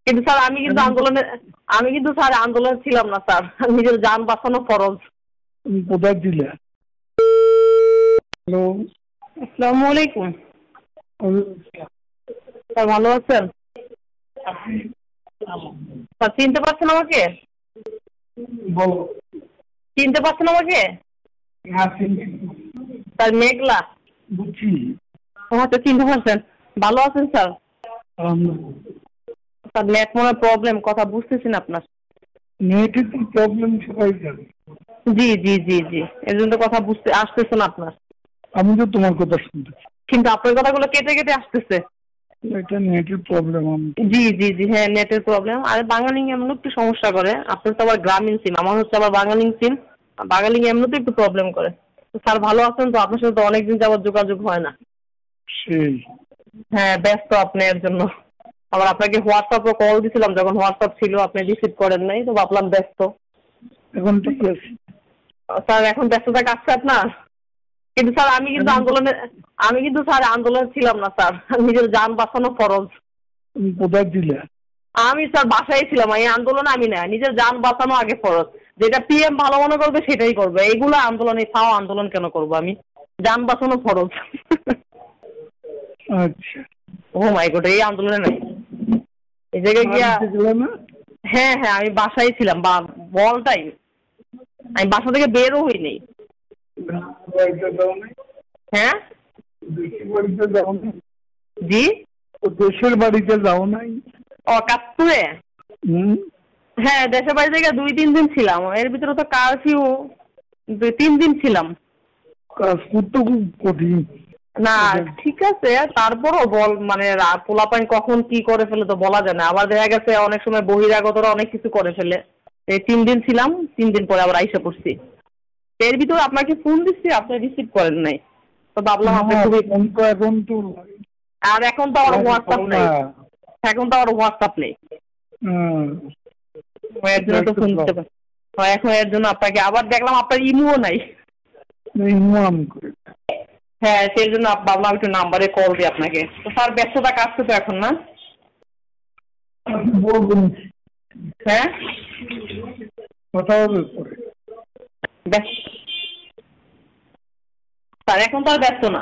কিন্তু স্যার আমি কিন্তু স্যার আন্দোলনে ছিলাম না স্যার। নিজের যান বাঁচানো ফরজ। তুমি কোথায় ছিলে? হ্যালো। আসসালামু আলাইকুম। স্যার ভালো আছেন? স্যার চিনতে পারছেন আমাকে? বলো। চিনতে পারছেন আমাকে? হ্যাঁ, চিনছি। স্যার মেঘলা। বুঝছি। ও আচ্ছা, চিনতে পারছেন। ভালো আছেন স্যার? স্যার নেট মনে প্রবলেম, কথা বুঝতেছি না আপনার। নেটের কি প্রবলেম সবাই জানে। জি জি জি জি, এর জন্য কথা বুঝতে আসতেছে না আপনার। আমি তো তোমার কথা শুনতেছি। কিন্তু আপনার কথাগুলো কেটে কেটে আসতেছে। এটা নেটের প্রবলেম। জি জি জি, হ্যাঁ নেটের প্রবলেম। আর বাঙালি এমন একটু সমস্যা করে। আপনার তো আবার গ্রামীণ সিম, আমার হচ্ছে আবার বাঙালি সিম। বাঙালি এমনিতে একটু প্রবলেম করে। তো স্যার ভালো আছেন তো? আপনার সাথে তো অনেকদিন যাবত যোগাযোগ হয় না। সেই। হ্যাঁ ব্যস্ত আপনি এর জন্য। আবার আপনাকে হোয়াটসঅ্যাপে কল দিছিলাম, যখন হোয়াটসঅ্যাপ ছিল আপনি রিসিভ করেন নাই, তো ভাবলাম ব্যস্ত। এখন ঠিক আছে। স্যার এখন ব্যস্ততা কাটছে আপনার? কিন্তু স্যার আমি কিন্তু স্যার আন্দোলনে ছিলাম না স্যার। নিজের যান বাঁচানো ফরজ। তুমি কোথায় ছিলে? আমি স্যার বাসায় ছিলাম, এই আন্দোলনে আমি না, নিজের যান বাঁচানো আগে ফরজ। যেটা পিএম ভালো মনে করবে সেটাই করবে, এইগুলো আন্দোলনে ছাও আন্দোলন কেন করবো আমি? যান বাঁচানো ফরজ। আচ্ছা। ও মাই গড, এই আন্দোলনে নাই এই জায়গায় গিয়া। না। হ্যাঁ হ্যাঁ, আমি বাসায় ছিলাম বা বল টাইম। আমি বাসা থেকে বেরও হই নাই। হ্যাঁ জি। দেশের বাড়িতে যাও নাই? ও কাপ্তুরে। হ্যাঁ দেশের বাড়ি থেকে 2-3 দিন ছিলাম, এর ভিতরে তো কারফিউ 3 দিন ছিলাম। কাজ করতে খুব কঠিন। না ঠিক আছে, তারপরও বল মানে পোলাপাইন কখন কি করে ফেলে তো বলা যায় না। আবার দেখা গেছে অনেক সময় বহিরাগতরা অনেক কিছু করে ফেলে। এই 3 দিন ছিলাম, 3 দিন পরে আবার আইসা পড়ছি। এর ভিতরে আপনাকে ফোন দিচ্ছি, আপনি রিসিভ করেন নাই, তো ভাবলাম আপনি খুবই। এখন তো আর এখন তো আমার হোয়াটসঅ্যাপ নেই। এর জন্য তো ফোন দিতে পারি। এখন এর জন্য আপনাকে আবার দেখলাম আপনার ইমুও নাই। হ্যাঁ সেই জন্য ভাবলাম একটু নাম্বারে কল দিই আপনাকে। তো স্যার ব্যস্ততা কাটছে তো এখন না? হ্যাঁ কথা হবে পরে। স্যার এখন তো আর ব্যস্ত না।